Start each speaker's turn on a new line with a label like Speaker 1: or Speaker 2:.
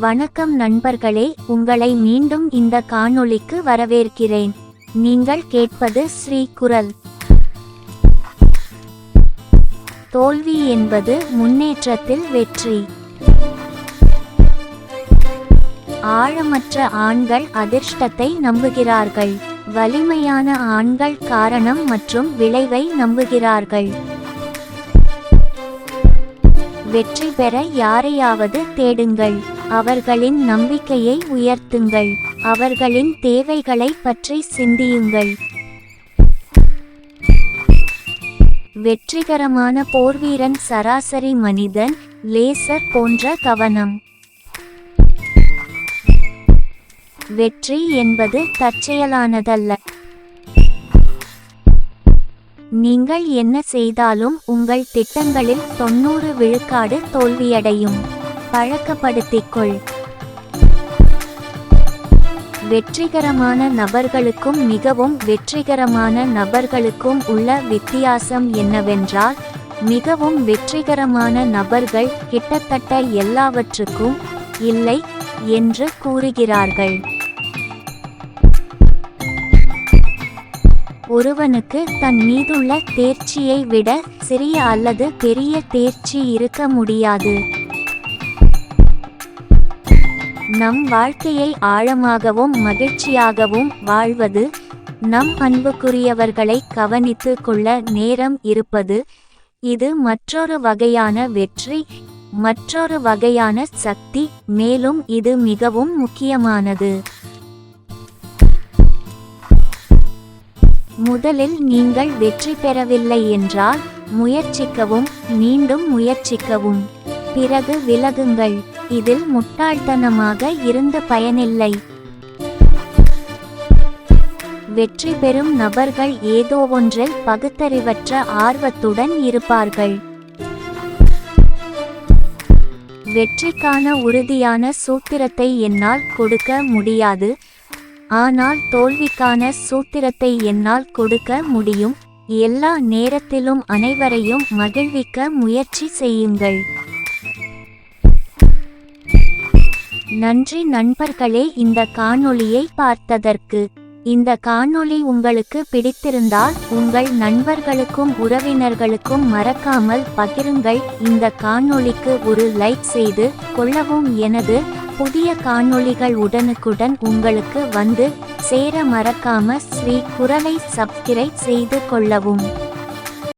Speaker 1: வணக்கம் நண்பர்களே, உங்களை மீண்டும் இந்த காணொளிக்கு வரவேற்கிறேன். நீங்கள் கேட்பது ஸ்ரீ குரல். தோல்வி என்பது முன்னேற்றத்தில் வெற்றி. ஆழமற்ற ஆண்கள் அதிர்ஷ்டத்தை நம்புகிறார்கள். வலிமையான ஆண்கள் காரணம் மற்றும் விளைவை நம்புகிறார்கள். வெற்றி பெற யாரையாவது தேடுங்கள். அவர்களின் நம்பிக்கையை உயர்த்துங்கள். அவர்களின் தேவைகளை பற்றி சிந்தியுங்கள். வெற்றிகரமான போர்வீரன் சராசரி மனிதன், லேசர் போன்ற கவனம். வெற்றி என்பது தற்செயலானதல்ல. நீங்கள் என்ன செய்தாலும் உங்கள் திட்டங்களில் 90 விழுக்காடு தோல்வியடையும். பழக்கப்படுத்திக்கொள். வெற்றிகரமான நபர்களுக்கும் மிகவும் வெற்றிகரமான நபர்களுக்கும் உள்ள வித்தியாசம் என்னவென்றால், மிகவும் வெற்றிகரமான நபர்கள் கிட்டத்தட்ட எல்லாவற்றுக்கும் இல்லை என்று கூறுகிறார்கள். ஒருவனுக்கு தன் மீதுள்ள தேர்ச்சியை விட சிறிய அல்லது பெரிய தேர்ச்சி இருக்க முடியாது. நம் வாழ்க்கையை ஆழமாகவும் மகிழ்ச்சியாகவும் வாழ்வது, நம் அன்புக்குரியவர்களை கவனித்து கொள்ள நேரம் இருப்பது, இது மற்றொரு வகையான வெற்றி, மற்றொரு வகையான சக்தி. மேலும் இது மிகவும் முக்கியமானது. முதலில் நீங்கள் வெற்றி பெறவில்லை என்றால் முயற்சிக்கவும், மீண்டும் முயற்சிக்கவும், பிறகு விலகுங்கள். இதில் முட்டாள்தனமாக இருந்து பயனில்லை. வெற்றி பெறும் நபர்கள் ஏதோவொன்றில் பகுத்தறிவற்ற ஆர்வத்துடன் இருப்பார்கள். வெற்றிக்கான உறுதியான சூத்திரத்தை என்னால் கொடுக்க முடியாது, ஆனால் தோல்விக்கான சூத்திரத்தை என்னால் கொடுக்க முடியும். எல்லா நேரத்திலும் அனைவரையும் மகிழ்விக்க முயற்சி செய்யுங்கள். நன்றி நண்பர்களே, இந்த காணொளியை பார்த்ததற்கு. இந்த காணொளி உங்களுக்கு பிடித்திருந்தால் உங்கள் நண்பர்களுக்கும் உறவினர்களுக்கும் மறக்காமல் பகிருங்கள். இந்த காணொளிக்கு ஒரு லைக் செய்து கொள்ளவும். எனது புதிய காணொளிகள் உடனுக்குடன் உங்களுக்கு வந்து சேர மறக்காம ஸ்ரீ குரலை சப்ஸ்கிரைப் செய்து கொள்ளவும்.